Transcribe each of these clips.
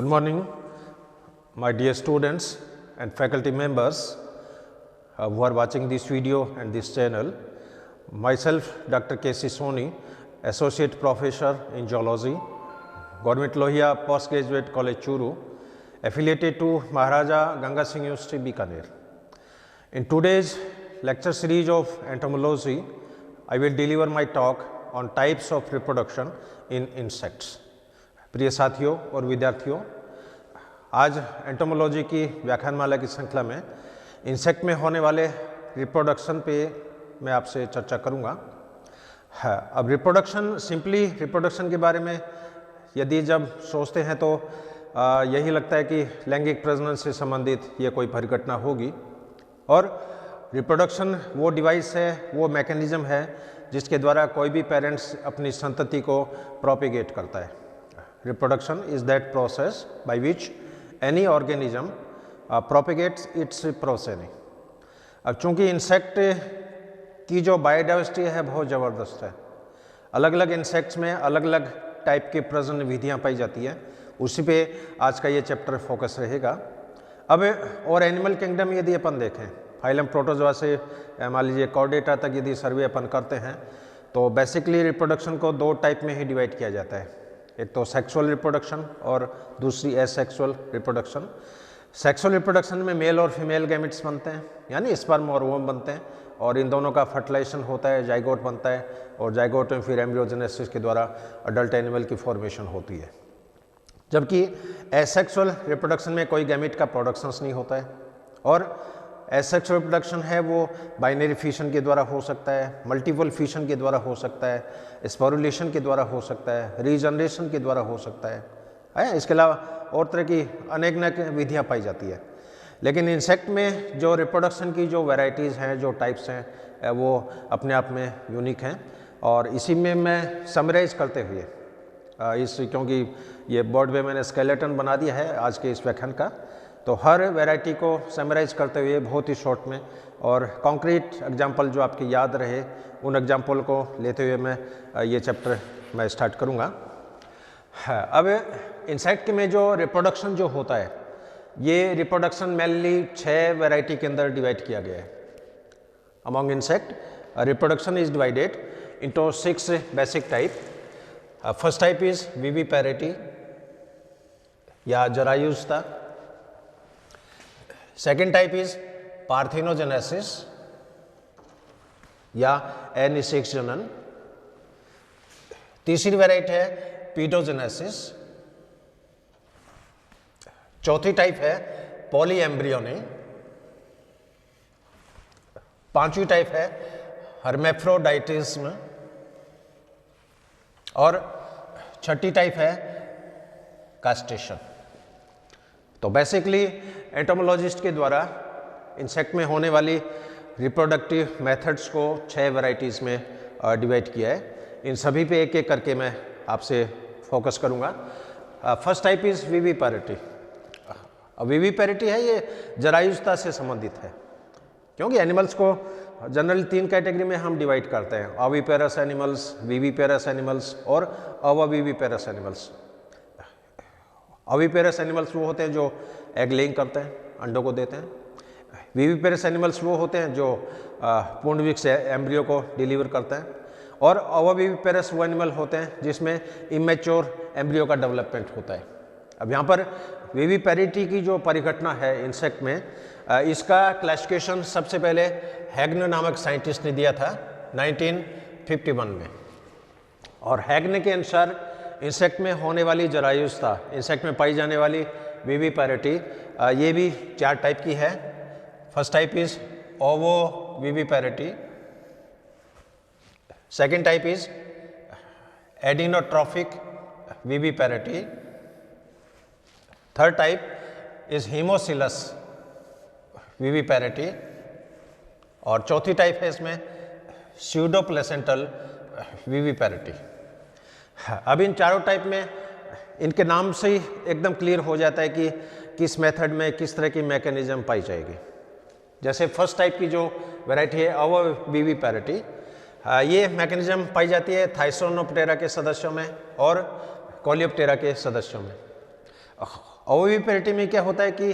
morning, my dear students and faculty members who are watching this video and this channel. Myself, Dr. K.C. Soni, Associate Professor in Geology, Government Lohia Postgraduate College, Churu, affiliated to Maharaja Ganga Singh University, Bikaner. In today's lecture series of entomology, I will deliver my talk on types of reproduction in insects. प्रिय साथियों और विद्यार्थियों, आज entomology की व्याख्यानमाला की श्रृंखला में इंसेक्ट में होने वाले रिप्रोडक्शन पे मैं आपसे चर्चा करूंगा। अब रिप्रोडक्शन, सिंपली रिप्रोडक्शन के बारे में यदि जब सोचते हैं तो यही लगता है कि लैंगिक प्रजनन से संबंधित ये कोई परिघटना होगी, और रिप्रोडक्शन वो डिवाइस है, वो मैकेनिज्म है जिसके द्वारा कोई भी पेरेंट्स अपनी संतति को प्रोपिगेट करता है। Reproduction is that process by which any organism propagates its progeny. अब चूंकि इंसेक्ट की जो बायोडाइवर्सिटी है बहुत ज़बरदस्त है, अलग अलग इंसेक्ट्स में अलग अलग टाइप की प्रजनन विधियाँ पाई जाती हैं, उसी पे आज का ये चैप्टर फोकस रहेगा। अब और एनिमल किंगडम यदि अपन देखें, फाइलम प्रोटोजोआ से मान लीजिए कॉर्डेटा तक यदि सर्वे अपन करते हैं तो बेसिकली रिप्रोडक्शन को दो टाइप में ही डिवाइड किया जाता है, एक तो सेक्सुअल रिप्रोडक्शन और दूसरी एसेक्सुअल रिप्रोडक्शन। सेक्सुअल रिप्रोडक्शन में मेल और फीमेल गैमेट्स बनते हैं, यानी स्पर्म और ओवम बनते हैं, और इन दोनों का फर्टिलाइजेशन होता है, जाइगोट बनता है, और जाइगोट में फिर एम्ब्रियोजेनेसिस के द्वारा अडल्ट एनिमल की फॉर्मेशन होती है। जबकि एसेक्सुअल रिप्रोडक्शन में कोई गैमेट का प्रोडक्शंस नहीं होता है, और एसेक्सुअल रिप्रोडक्शन है वो बाइनरी फिशन के द्वारा हो सकता है, मल्टीपल फिशन के द्वारा हो सकता है, स्पोरुलेशन के द्वारा हो सकता है, रीजनरेशन के द्वारा हो सकता है। इसके अलावा और तरह की अनेक विधियाँ पाई जाती है। लेकिन इंसेक्ट में जो रिप्रोडक्शन की जो वैरायटीज़ हैं, जो टाइप्स हैं, वो अपने आप में यूनिक हैं, और इसी में मैं समराइज करते हुए क्योंकि ये बोर्ड पे मैंने स्केलेटन बना दिया है आज के इस व्याख्यान का, तो हर वैरायटी को समराइज करते हुए बहुत ही शॉर्ट में और कॉन्क्रीट एग्जाम्पल जो आपके याद रहे, उन एग्जाम्पल को लेते हुए मैं ये चैप्टर मैं स्टार्ट करूँगा। अब इंसेक्ट में जो रिप्रोडक्शन जो होता है, ये रिप्रोडक्शन मेनली 6 वैरायटी के अंदर डिवाइड किया गया है। Among insect reproduction is divided into 6 basic type. First type is viviparity या जरायुजता। सेकेंड टाइप इज पार्थेनोजेनेसिस या एनिसेक्स जनन। तीसरी वैरायटी है पीडोजेनेसिस। चौथी टाइप है पॉलीएम्ब्रियोनी। पांचवी टाइप है हर्मेफ्रोडाइटिज्म, और छठी टाइप है कास्टेशन। तो बेसिकली एंटोमोलॉजिस्ट के द्वारा इंसेक्ट में होने वाली रिप्रोडक्टिव मेथड्स को 6 वैरायटीज़ में डिवाइड किया है। इन सभी पे एक एक करके मैं आपसे फोकस करूंगा। First type is viviparity. Viviparity है ये जरायुजता से संबंधित है, क्योंकि एनिमल्स को जनरली 3 कैटेगरी में हम डिवाइड करते हैं, अविपेरस एनिमल्स, विविपेरस एनिमल्स और अविविपेरस एनिमल्स। अविपेरस एनिमल्स वो होते हैं जो एग लेइंग करते हैं, अंडों को देते हैं। विविपेरस एनिमल्स वो होते हैं जो पुंडविक से एम्ब्रियो को डिलीवर करते हैं, और अविविपेरस वो एनिमल होते हैं जिसमें इमेच्योर एम्ब्रियो का डेवलपमेंट होता है। अब यहाँ पर विविपैरिटी की जो परिघटना है इंसेक्ट में, इसका क्लासिफिकेशन सबसे पहले हैग्न नामक साइंटिस्ट ने दिया था 1951 में, और हैग्न के अनुसार इंसेक्ट में होने वाली जरायुजता, इंसेक्ट में पाई जाने वाली विविपैरिटी, ये भी 4 टाइप की है। First type is ovoviviparity. Second type is adenotrophic viviparity. Third type is haemocoelous viviparity, और चौथी टाइप है इसमें स्यूडोप्लेसेंटल विविपैरिटी। अब इन चारों टाइप में इनके नाम से ही एकदम क्लियर हो जाता है कि किस मेथड में किस तरह की मैकेनिज्म पाई जाएगी। जैसे फर्स्ट टाइप की जो वैरायटी है अविविपैरिटी, ये मैकेनिज्म पाई जाती है थाइसोनोप्टेरा के सदस्यों में और कोलियोप्टेरा के सदस्यों में। ओविपेरिटी में क्या होता है कि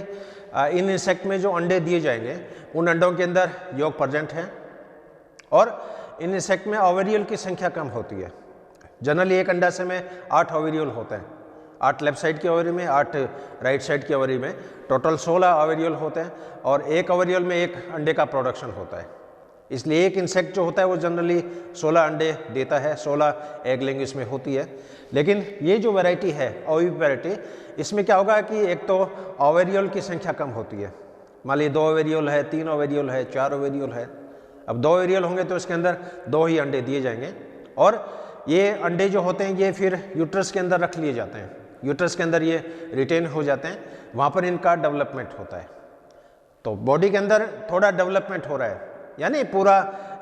इन इंसेक्ट में जो अंडे दिए जाएंगे उन अंडों के अंदर योग प्रेजेंट है और इन इंसेक्ट में ओवेरियल की संख्या कम होती है। जनरली एक अंडाशय में 8 ओवेरियल होते हैं, 8 लेफ्ट साइड की ओवरी में, 8 राइट साइड की ओवरी में, टोटल 16 ओवेरियल होते हैं और एक ओवेरियल में एक अंडे का प्रोडक्शन होता है। इसलिए एक इंसेक्ट जो होता है वो जनरली 16 अंडे देता है, 16 एग लेंग इसमें होती है। लेकिन ये जो वैरायटी है ओविपेरिटी, इसमें क्या होगा कि एक तो ओवेरियल की संख्या कम होती है। मान लीजिए 2 ओवेरियल है, 3 ओवेरियल है, 4 ओवेरियल है। अब 2 ओवेरियल होंगे तो इसके अंदर 2 ही अंडे दिए जाएंगे और ये अंडे जो होते हैं ये फिर यूट्रस के अंदर रख लिए जाते हैं, यूट्रस के अंदर ये रिटेन हो जाते हैं, वहाँ पर इनका डेवलपमेंट होता है। तो बॉडी के अंदर थोड़ा डेवलपमेंट हो रहा है, यानी पूरा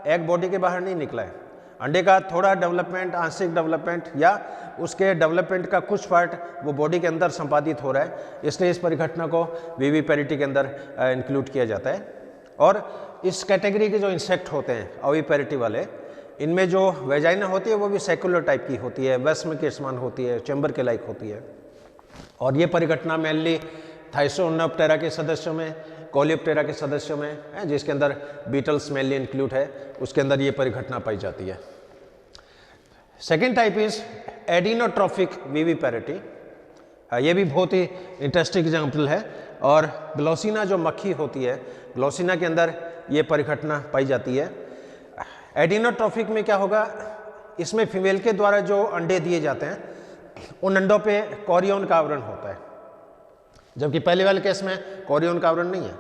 एग बॉडी के बाहर नहीं निकला है। अंडे का थोड़ा डेवलपमेंट, आंशिक डेवलपमेंट या उसके डेवलपमेंट का कुछ पार्ट वो बॉडी के अंदर संपादित हो रहा है, इसलिए इस परिघटना को विविपेरिटी के अंदर इंक्लूड किया जाता है। और इस कैटेगरी के जो इंसेक्ट होते हैं ओविपेरिटी वाले, इनमें जो वेजाइना होती है वो भी सेक्युलर टाइप की होती है, वस्म के समान होती है, चैम्बर के लाइक होती है। और ये परिघटना मेनली थाइसोनोप्टेरा के सदस्यों में, कोलियोप्टेरा के सदस्यों में है, जिसके अंदर बीटल्स मेनली इंक्लूड है, उसके अंदर ये परिघटना पाई जाती है। Second type is adenotrophic viviparity. ये भी बहुत ही इंटरेस्टिंग एग्जाम्पल है। और ग्लोसिना जो मक्खी होती है, ग्लोसिना के अंदर ये परिघटना पाई जाती है। एडिनोट्रॉफिक में क्या होगा, इसमें फीमेल के द्वारा जो अंडे दिए जाते हैं उन अंडों पे कोरियन का आवरण होता है, जबकि पहले वाले केस में कोरियन का आवरण नहीं है।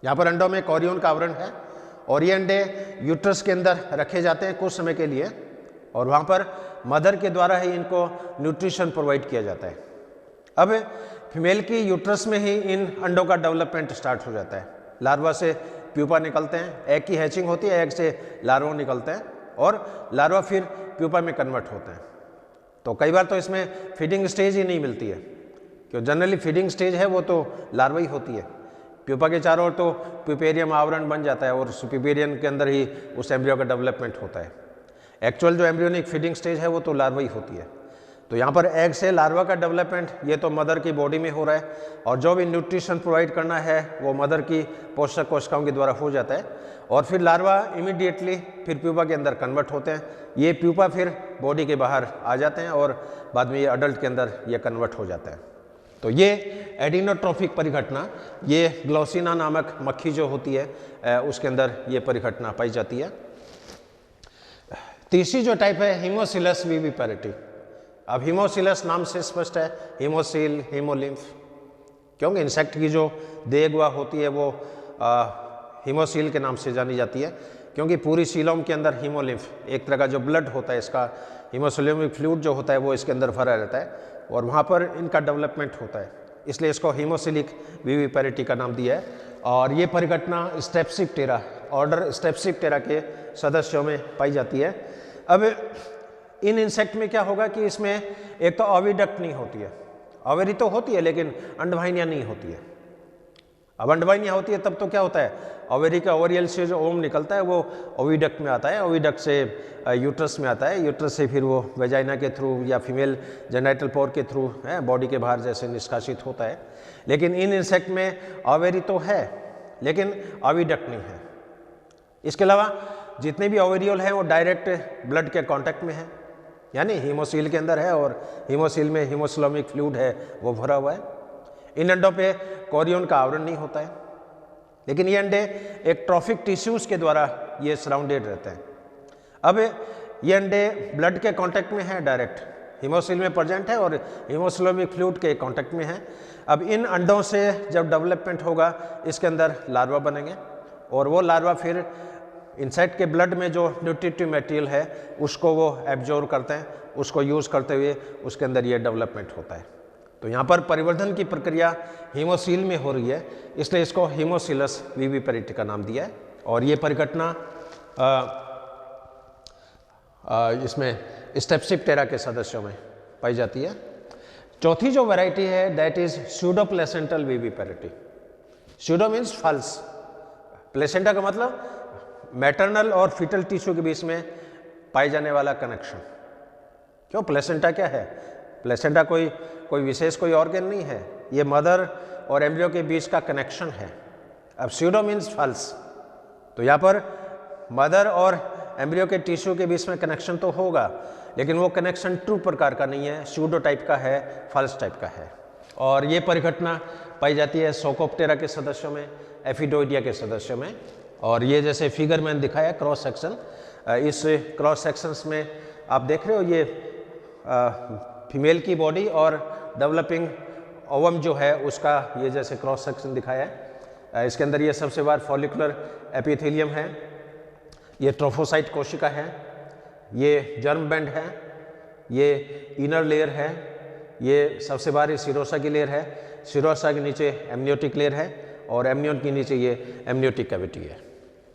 यहाँ पर अंडों में कोरियन का आवरण है और ये अंडे यूट्रस के अंदर रखे जाते हैं कुछ समय के लिए और वहाँ पर मदर के द्वारा ही इनको न्यूट्रिशन प्रोवाइड किया जाता है। अब फीमेल की यूट्रस में ही इन अंडों का डेवलपमेंट स्टार्ट हो जाता है। लार्वा से प्यूपा निकलते हैं, एग की हैचिंग होती है, एग से लार्वा निकलते हैं और लार्वा फिर प्यूपा में कन्वर्ट होते हैं। तो कई बार तो इसमें फीडिंग स्टेज ही नहीं मिलती है, क्यों जनरली फीडिंग स्टेज है वो तो लार्वा ही होती है। प्यूपा के चारों ओर तो प्यूपेरियम आवरण बन जाता है और उस प्यूपेरियम के अंदर ही उस एम्ब्रियो का डेवलपमेंट होता है। एक्चुअल जो एम्ब्रियोनिक फीडिंग स्टेज है वो तो लार्वा ही होती है। तो यहाँ पर एग से लार्वा का डेवलपमेंट ये तो मदर की बॉडी में हो रहा है और जो भी न्यूट्रिशन प्रोवाइड करना है वो मदर की पोषक कोशिकाओं के द्वारा हो जाता है और फिर लार्वा इमीडिएटली फिर प्यूपा के अंदर कन्वर्ट होते हैं। ये प्यूपा फिर बॉडी के बाहर आ जाते हैं और बाद में ये अडल्ट के अंदर ये कन्वर्ट हो जाता है। तो ये एडिनोट्रॉफिक परिघटना, ये ग्लोसिना नामक मक्खी जो होती है उसके अंदर ये परिघटना पाई जाती है। तीसरी जो टाइप है हीमोसिलस विविपेरिटी। अब हीमोसिलस नाम से स्पष्ट है, हीमोसील, हीमोलिम्फ, क्योंकि इंसेक्ट की जो देहगुआ होती है वो हीमोसील के नाम से जानी जाती है, क्योंकि पूरी सीलोम के अंदर हीमोलिम्फ एक तरह का जो ब्लड होता है, इसका हीमोसिलोमिक फ्लूइड जो होता है वो इसके अंदर भरा रहता है और वहाँ पर इनका डेवलपमेंट होता है, इसलिए इसको हीमोसिलिक विविपेरिटी का नाम दिया है। और ये परिघटना स्टेप्सिप्टेरा, ऑर्डर स्टेप्सिप्टेरा के सदस्यों में पाई जाती है। अब इन इंसेक्ट में क्या होगा कि इसमें एक तो ओविडक्ट नहीं होती है, ओवेरी तो होती है लेकिन अंडवाहिनियाँ नहीं होती है। अब अंडवाहिनियाँ होती है तब तो क्या होता है, ओवेरी का ओवरियल से जो ओम निकलता है वो ओविडक्ट में आता है, ओविडक्ट से यूट्रस में आता है, यूट्रस से फिर वो वेजाइना के थ्रू या फीमेल जेनाइटल पोर के थ्रू है बॉडी के बाहर जैसे निष्कासित होता है। लेकिन इन इंसेक्ट में ओवेरी तो है लेकिन ओविडक्ट नहीं है। इसके अलावा जितने भी ओवेरियल हैं वो डायरेक्ट ब्लड के कांटेक्ट में है, यानी हीमोसील के अंदर है और हीमोसील में हीमोसिलोमिक फ्लूइड है वो भरा हुआ है। इन अंडों पे कोरियन का आवरण नहीं होता है, लेकिन ये अंडे एक ट्रॉफिक टिश्यूज के द्वारा ये सराउंडेड रहते हैं। अब ये अंडे ब्लड के कांटेक्ट में है, डायरेक्ट हीमोसील में प्रेजेंट है और हीमोसिलोमिक फ्लूइड के कांटेक्ट में है। अब इन अंडों से जब डेवलपमेंट होगा इसके अंदर लार्वा बनेंगे और वो लार्वा फिर इंसेक्ट के ब्लड में जो न्यूट्रिटिव मटेरियल है उसको वो एब्जॉर्ब करते हैं, उसको यूज़ करते हुए उसके अंदर ये डेवलपमेंट होता है। तो यहाँ पर परिवर्धन की प्रक्रिया हीमोसील में हो रही है, इसलिए इसको हीमोसिलस विविपेरिटी का नाम दिया है। और ये परिघटना इसमें स्टेप्सिप्टेरा के सदस्यों में पाई जाती है। चौथी जो वैरायटी है that is pseudoplacental viviparity. Pseudo means false, placenta का मतलब मैटरनल और फीटल टिश्यू के बीच में पाए जाने वाला कनेक्शन। क्यों, प्लेसेंटा क्या है, प्लेसेंटा कोई विशेष कोई ऑर्गन नहीं है, ये मदर और एम्ब्रियो के बीच का कनेक्शन है। अब स्यूडो मीन्स फॉल्स, तो यहाँ पर मदर और एम्ब्रियो के टिश्यू के बीच में कनेक्शन तो होगा, लेकिन वो कनेक्शन ट्रू प्रकार का नहीं है, स्यूडो टाइप का है, फॉल्स टाइप का है। और ये परिघटना पाई जाती है सोकोप्टेरा के सदस्यों में, एफिडोइडिया के सदस्यों में। और ये जैसे फिगर मैंने दिखाया क्रॉस सेक्शन, इस क्रॉस सेक्शंस में आप देख रहे हो ये फीमेल की बॉडी और डेवलपिंग ओवम जो है उसका ये जैसे क्रॉस सेक्शन दिखाया है। इसके अंदर ये सबसे बार फॉलिकुलर एपिथेलियम है, ये ट्रोफोसाइट कोशिका है, ये जर्म बैंड है, ये इनर लेयर है, ये सबसे बाहरी सिरोसा की लेयर है, सिरोसा के नीचे एमनियोटिक लेयर है और एमनियोन के नीचे ये एमनियोटिक कैविटी है।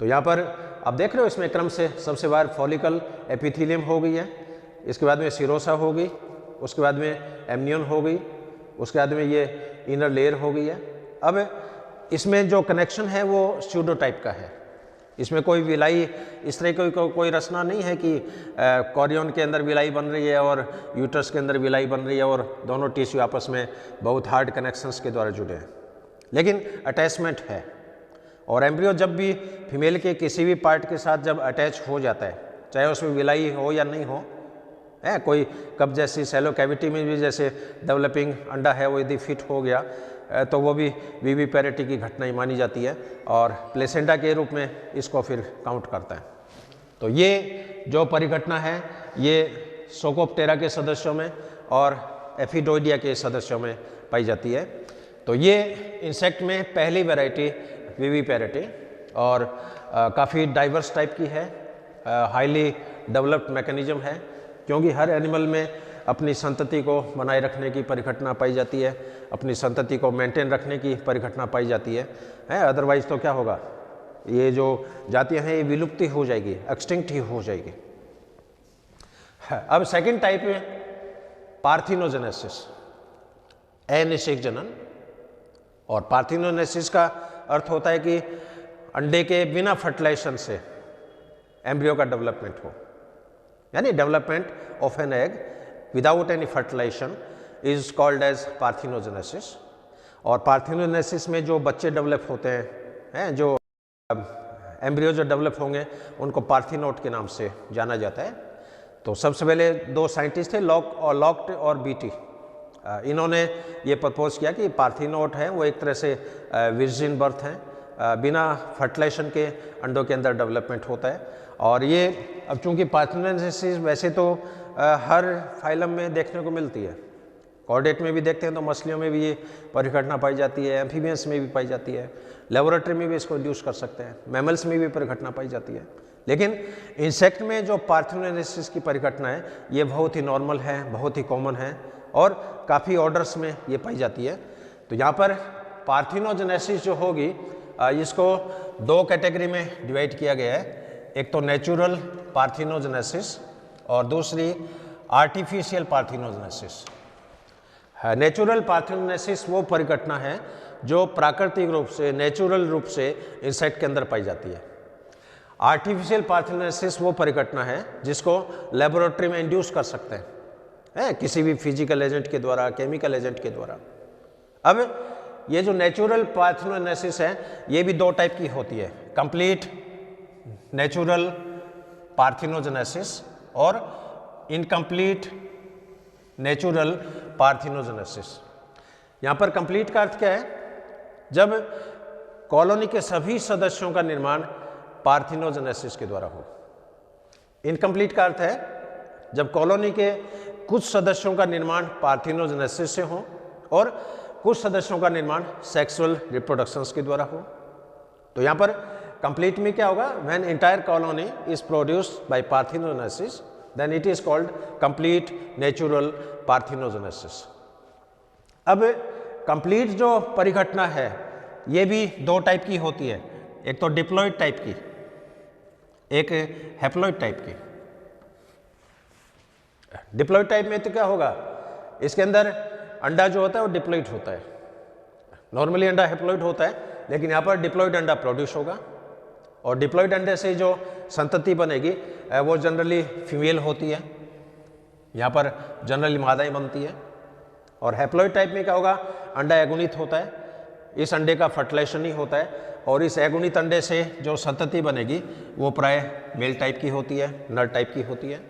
तो यहाँ पर आप देख रहे हो इसमें क्रम से सबसे बाहर फॉलिकल एपिथेलियम हो गई है, इसके बाद में सिरोसा हो गई, उसके बाद में एमनियोन हो गई, उसके बाद में ये इनर लेयर हो गई है। अब इसमें जो कनेक्शन है वो स्यूडो टाइप का है, इसमें कोई विलाई इस तरह की कोई रचना नहीं है कि कोरियन के अंदर विलाई बन रही है और यूट्रस के अंदर विलाई बन रही है और दोनों टिश्यू आपस में बहुत हार्ड कनेक्शंस के द्वारा जुड़े हैं, लेकिन अटैचमेंट है। और एम्ब्रियो जब भी फीमेल के किसी भी पार्ट के साथ जब अटैच हो जाता है, चाहे उसमें विलाई हो या नहीं हो, है कोई कब जैसी सेलो कैविटी में भी जैसे डेवलपिंग अंडा है वो यदि फिट हो गया तो वो भी विविपेरिटी की घटना ही मानी जाती है और प्लेसेंटा के रूप में इसको फिर काउंट करता है। तो ये जो परिघटना है ये सोकोप्टेरा के सदस्यों में और एफिडोइडिया के सदस्यों में पाई जाती है। तो ये इंसेक्ट में पहली वैरायटी विविपेरिटी और काफ़ी डाइवर्स टाइप की है, हाईली डेवलप्ड मैकेनिज्म है, क्योंकि हर एनिमल में अपनी संतति को बनाए रखने की परिघटना पाई जाती है, अपनी संतति को मेंटेन रखने की परिघटना पाई जाती है। अदरवाइज तो क्या होगा, ये जो जातियां हैं ये विलुप्ति हो जाएगी, एक्सटिंक्ट ही हो जाएगी। अब सेकंड टाइप है पार्थिनोजेनेसिस, अनिषेक जनन। और पार्थिनोजेनेसिस का अर्थ होता है कि अंडे के बिना फर्टिलाइजेशन से एम्ब्रियो का डेवलपमेंट हो, यानी development of an egg without any fertilization is called as parthenogenesis. और पार्थिनोजेनेसिस में जो बच्चे डेवलप होते हैं, जो एम्ब्रियो जो डेवलप होंगे उनको पार्थिनोट के नाम से जाना जाता है। तो सबसे पहले दो साइंटिस्ट थे, लॉक्ट और बीटी, इन्होंने ये प्रपोज किया कि पार्थिनोट है वो एक तरह से विर्जिन बर्थ है, बिना फर्टिलाइजेशन के अंडों के अंदर डेवलपमेंट होता है। और ये अब चूंकि पार्थिनोजेनेसिस वैसे तो हर फाइलम में देखने को मिलती है, कॉर्डेट में भी देखते हैं तो मछलियों में भी ये परिघटना पाई जाती है, एम्फीबियंस में भी पाई जाती है, लेबोरेटरी में भी इसको इंड्यूस कर सकते हैं, मैमल्स में भी परिघटना पाई जाती है। लेकिन इंसेक्ट में जो पार्थिनोजेनेसिस की परिघटना है ये बहुत ही नॉर्मल है, बहुत ही कॉमन है और काफ़ी ऑर्डर्स में ये पाई जाती है। तो यहाँ पर पार्थिनोजेनेसिस जो होगी इसको दो कैटेगरी में डिवाइड किया गया है, एक तो नेचुरल पार्थिनोजेनेसिस और दूसरी आर्टिफिशियल पार्थिनोजेनेसिस। नेचुरल पार्थिनोजेनेसिस वो परिघटना है जो प्राकृतिक रूप से, नेचुरल रूप से इंसेक्ट के अंदर पाई जाती है। आर्टिफिशियल पार्थिनोजेनेसिस वो परिघटना है जिसको लेबोरेटरी में इंड्यूस कर सकते हैं, किसी भी फिजिकल एजेंट के द्वारा, केमिकल एजेंट के द्वारा। अब ये जो नेचुरल पार्थिनोजेनेसिस है ये भी दो टाइप की होती है, कंप्लीट नेचुरल पार्थिनोजेनेसिस और इनकम्प्लीट नेचुरल पार्थिनोजेनेसिस। यहाँ पर कंप्लीट का अर्थ क्या है, जब कॉलोनी के सभी सदस्यों का निर्माण पार्थिनोजेनेसिस के द्वारा हो। इनकम्प्लीट का अर्थ है जब कॉलोनी के कुछ सदस्यों का निर्माण पार्थिनोजेनेसिस से हो और कुछ सदस्यों का निर्माण सेक्सुअल रिप्रोडक्शंस के द्वारा हो। तो यहाँ पर कंप्लीट में क्या होगा, when entire colony is produced by parthenogenesis then it is called complete natural parthenogenesis. अब कंप्लीट जो परिघटना है ये भी दो टाइप की होती है, एक तो डिप्लॉइड टाइप की, एक हैप्लॉइड टाइप की। डिप्लॉइड टाइप में तो क्या होगा, इसके अंदर अंडा जो होता है वो डिप्लॉइड होता है, नॉर्मली अंडा हैप्लॉइड होता है, लेकिन यहाँ पर डिप्लॉइड अंडा प्रोड्यूस होगा और डिप्लॉइड अंडे से जो संतति बनेगी वो जनरली फीमेल होती है। यहाँ पर जनरली मादाएं बनती है। और हैप्लॉइड टाइप में क्या होगा, अंडा एगुणित होता है, इस अंडे का फर्टिलाइजेशन ही होता है और इस एगुणित अंडे से जो संतति बनेगी वो प्राय मेल टाइप की होती है, नर टाइप की होती है।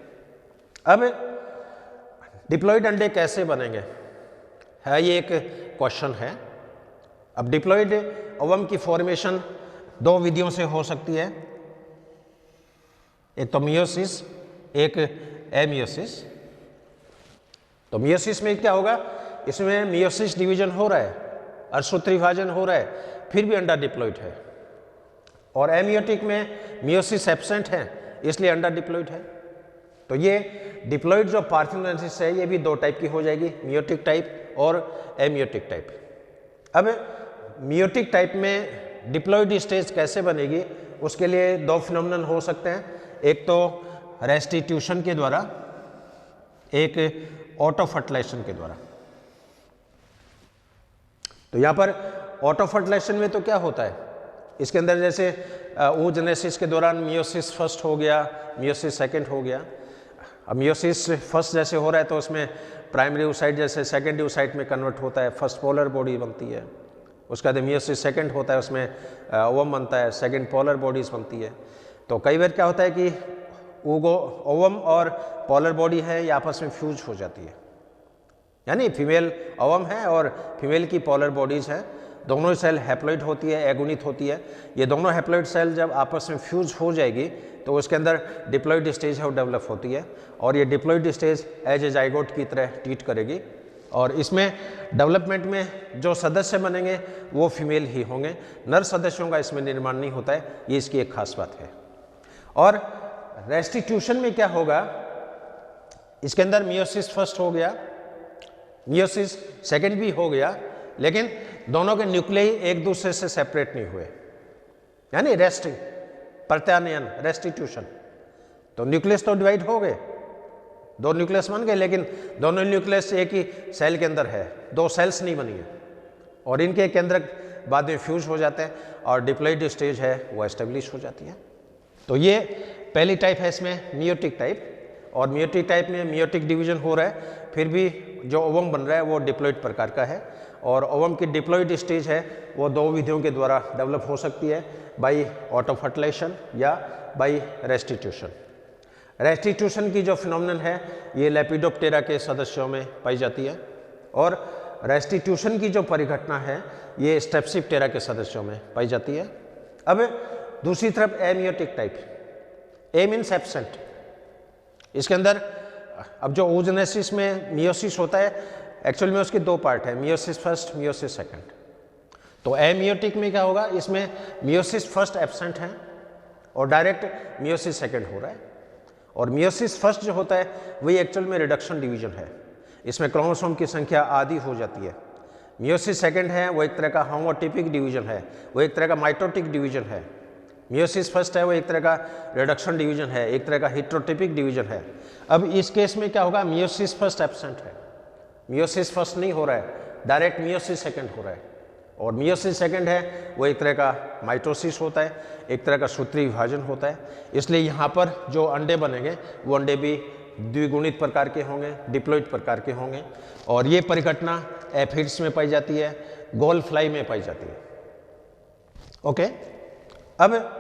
अब डिप्लॉइड अंडे कैसे बनेंगे है ये एक क्वेश्चन है। अब डिप्लॉइड ओवम की फॉर्मेशन दो विधियों से हो सकती है, एक तो मियोसिस, एक एमियोसिस। तो मियोसिस में क्या होगा, इसमें मियोसिस डिवीजन हो रहा है, अर्धसूत्री विभाजन हो रहा है, फिर भी अंडा डिप्लॉइड है। और एमियोटिक में मियोसिस एब्सेंट है, इसलिए अंडा डिप्लॉइड है। तो ये डिप्लॉइड जो पार्थेनोजेनेसिस है ये भी दो टाइप की हो जाएगी, मियोटिक टाइप और एमियोटिक टाइप। अब मियोटिक टाइप में डिप्लॉइड स्टेज कैसे बनेगी, उसके लिए दो फिनोमेनन हो सकते हैं, एक तो रेस्टिट्यूशन के द्वारा, एक ऑटो फर्टिलाइजेशन के द्वारा। तो यहाँ पर ऑटो फर्टिलाइजेशन में तो क्या होता है, इसके अंदर जैसे oogenesis के दौरान मियोसिस फर्स्ट हो गया, मियोसिस सेकंड हो गया। अब मियोसिस फर्स्ट जैसे हो रहा है तो उसमें प्राइमरी oocyte जैसे सेकेंडरी oocyte में कन्वर्ट होता है, फर्स्ट पोलर बॉडी बनती है। उसके बाद मियोसिस सेकंड होता है, उसमें ओवम बनता है, सेकंड पोलर बॉडीज बनती है। तो कई बार क्या होता है कि ओवम और पोलर बॉडी है ये आपस में फ्यूज हो जाती है, यानी फीमेल ओवम है और फीमेल की पोलर बॉडीज हैं, दोनों सेल हैप्लॉइड होती है, एगुणित होती है। ये दोनों हैप्लॉइड सेल जब आपस में फ्यूज हो जाएगी तो उसके अंदर डिप्लॉइड स्टेज है वो डेवलप होती है और ये diploid stage as a zygote की तरह ट्रीट करेगी। और इसमें डेवलपमेंट में जो सदस्य बनेंगे वो फीमेल ही होंगे, नर सदस्यों का इसमें निर्माण नहीं होता है, ये इसकी एक खास बात है। और रेस्टिट्यूशन में क्या होगा, इसके अंदर मियोसिस फर्स्ट हो गया, मियोसिस सेकंड भी हो गया, लेकिन दोनों के न्यूक्लियाई एक दूसरे से सेपरेट नहीं हुए, यानी रेस्टिंग, प्रत्यानयन, रेस्टिट्यूशन। तो न्यूक्लियस तो डिवाइड हो गए, दो न्यूक्लियस बन गए, लेकिन दोनों न्यूक्लियस एक ही सेल के अंदर है, दो सेल्स नहीं बनी है और इनके केंद्रक बाद में फ्यूज हो जाते हैं और डिप्लॉइड स्टेज है वो एस्टेब्लिश हो जाती है। तो ये पहली टाइप है इसमें मियोटिक टाइप। और मियोटिक टाइप में मियोटिक डिवीजन हो रहा है, फिर भी जो ओवम बन रहा है वो डिप्लॉइड प्रकार का है और ओवम की डिप्लॉइड स्टेज है वो दो विधियों के द्वारा डेवलप हो सकती है, बाई ऑटो फर्टिलाइजेशन या बाई रेस्टिट्यूशन। रेस्टिट्यूशन की जो फिनोमेनन है ये लेपिडोप्टेरा के सदस्यों में पाई जाती है और रेस्टिट्यूशन की जो परिघटना है ये स्टेप्सिप्टेरा के सदस्यों में पाई जाती है। अब दूसरी तरफ एमियोटिक टाइप, ए मीन्स एब्सेंट। इसके अंदर अब जो oogenesis में मियोसिस होता है, एक्चुअल में उसके दो पार्ट है, मियोसिस फर्स्ट, मियोसिस सेकंड। तो एमियोटिक में क्या होगा, इसमें मियोसिस फर्स्ट एब्सेंट है और डायरेक्ट मियोसिस सेकंड हो रहा है। और मियोसिस फर्स्ट जो होता है वही एक्चुअल में रिडक्शन डिवीजन है, इसमें क्रोमोसोम की संख्या आधी हो जाती है। मियोसिस सेकंड है वो एक तरह का होमोटिपिक डिवीजन है, वो एक तरह का माइटोटिक डिवीजन है। मियोसिस फर्स्ट है वो एक तरह का रिडक्शन डिवीजन है, एक तरह का हिट्रोटिपिक डिवीजन है। अब इस केस में क्या होगा, मियोसिस फर्स्ट एब्सेंट है, मियोसिस फर्स्ट नहीं हो रहा है, डायरेक्ट मियोसिस सेकंड हो रहा है। और मियोसिस सेकंड है वो एक तरह का माइटोसिस होता है, एक तरह का सूत्री विभाजन होता है। इसलिए यहाँ पर जो अंडे बनेंगे वो अंडे भी द्विगुणित प्रकार के होंगे, डिप्लॉइड प्रकार के होंगे। और ये परिघटना एफिड्स में पाई जाती है, गोल फ्लाई में पाई जाती है। ओके, अब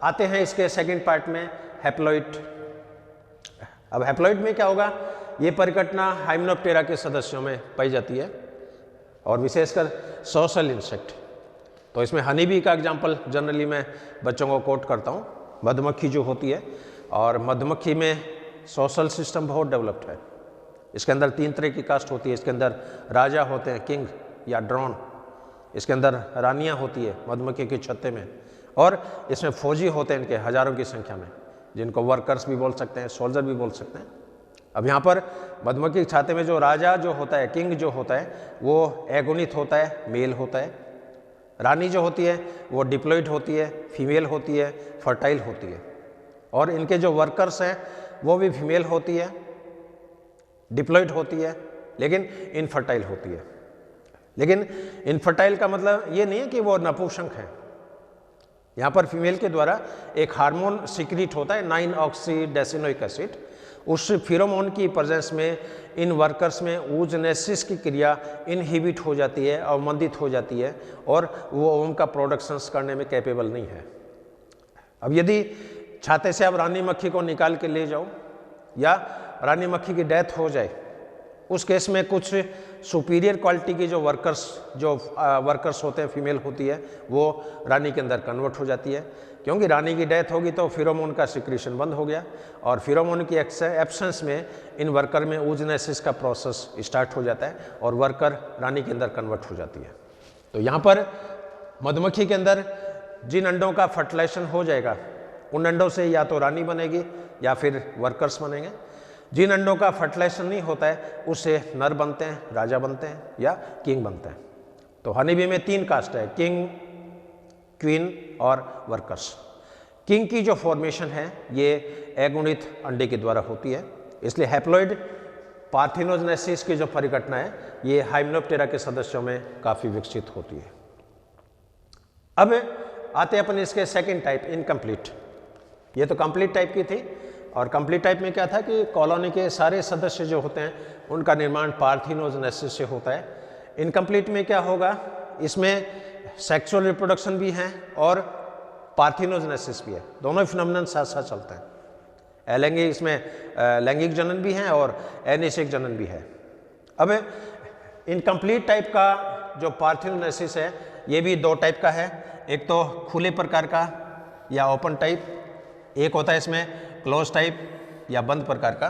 आते हैं इसके सेकंड पार्ट में, हैप्लॉइड। अब हैप्लॉइड में क्या होगा, ये परिघटना हाइमेनोप्टेरा के सदस्यों में पाई जाती है और विशेषकर सोशल इंसेक्ट। तो इसमें हनी बी का एग्जाम्पल जनरली मैं बच्चों को कोट करता हूँ, मधुमक्खी जो होती है, और मधुमक्खी में सोशल सिस्टम बहुत डेवलप्ड है। इसके अंदर तीन तरह की कास्ट होती है, इसके अंदर राजा होते हैं, किंग या ड्रोन, इसके अंदर रानियाँ होती है मधुमक्खी के छत्ते में, और इसमें फौजी होते हैं इनके हजारों की संख्या में, जिनको वर्कर्स भी बोल सकते हैं, सोल्जर भी बोल सकते हैं। अब यहाँ पर मधुमक्खी के छाते में जो राजा जो होता है, किंग जो होता है, वो एगुणित होता है, मेल होता है। रानी जो होती है वो डिप्लॉइड होती है, फीमेल होती है, फर्टाइल होती है। और इनके जो वर्कर्स हैं वो भी फीमेल होती है, डिप्लॉइड होती है, लेकिन इनफर्टाइल होती है। लेकिन इनफर्टाइल का मतलब ये नहीं है कि वो नपुंसक है। यहाँ पर फीमेल के द्वारा एक हार्मोन सिक्रीट होता है 9-ऑक्सीडेसिनोइक एसिड, उस फिरोमोन की प्रेजेंस में इन वर्कर्स में oogenesis की क्रिया इनहिबिट हो जाती है, अवमंदित हो जाती है और वो ओम का प्रोडक्शंस करने में कैपेबल नहीं है। अब यदि छाते से आप रानी मक्खी को निकाल के ले जाओ या रानी मक्खी की डेथ हो जाए, उस केस में कुछ सुपीरियर क्वालिटी की जो वर्कर्स होते हैं, फीमेल होती है, वो रानी के अंदर कन्वर्ट हो जाती है, क्योंकि रानी की डेथ होगी तो फिरोमोन का सिक्रीशन बंद हो गया और फिरोमोन की एब्सेंस में इन वर्कर में oogenesis का प्रोसेस स्टार्ट हो जाता है और वर्कर रानी के अंदर कन्वर्ट हो जाती है। तो यहाँ पर मधुमक्खी के अंदर जिन अंडों का फर्टिलाइजेशन हो जाएगा, उन अंडों से या तो रानी बनेगी या फिर वर्कर्स बनेंगे। जिन अंडों का फर्टिलाइजेशन नहीं होता है उससे नर बनते हैं, राजा बनते हैं या किंग बनते हैं। तो हनी बी में 3 कास्ट है, किंग, क्वीन और वर्कर्स। किंग की जो फॉर्मेशन है ये अगुणित अंडे के द्वारा होती है, इसलिए हैप्लॉइड पार्थिनोजेनेसिस की जो परिघटना है ये हाइमेनोप्टेरा के सदस्यों में काफ़ी विकसित होती है। अब आते हैं अपन इसके सेकेंड टाइप, इनकम्प्लीट। ये तो कंप्लीट टाइप की थी और कंप्लीट टाइप में क्या था कि कॉलोनी के सारे सदस्य जो होते हैं उनका निर्माण पार्थिनोजेनेसिस से होता है। इनकम्प्लीट में क्या होगा, इसमें सेक्सुअल रिप्रोडक्शन भी है और पार्थिनोजेनेसिस भी है, दोनों फिनोमेनन साथ साथ चलते हैं। अलैंगिक, इसमें लैंगिक जनन भी है और अनिषेक जनन भी है। अब इनकम्प्लीट टाइप का जो पार्थिनोजेनेसिस है ये भी 2 टाइप का है, एक तो खुले प्रकार का या ओपन टाइप, एक होता है इसमें क्लोज टाइप या बंद प्रकार का।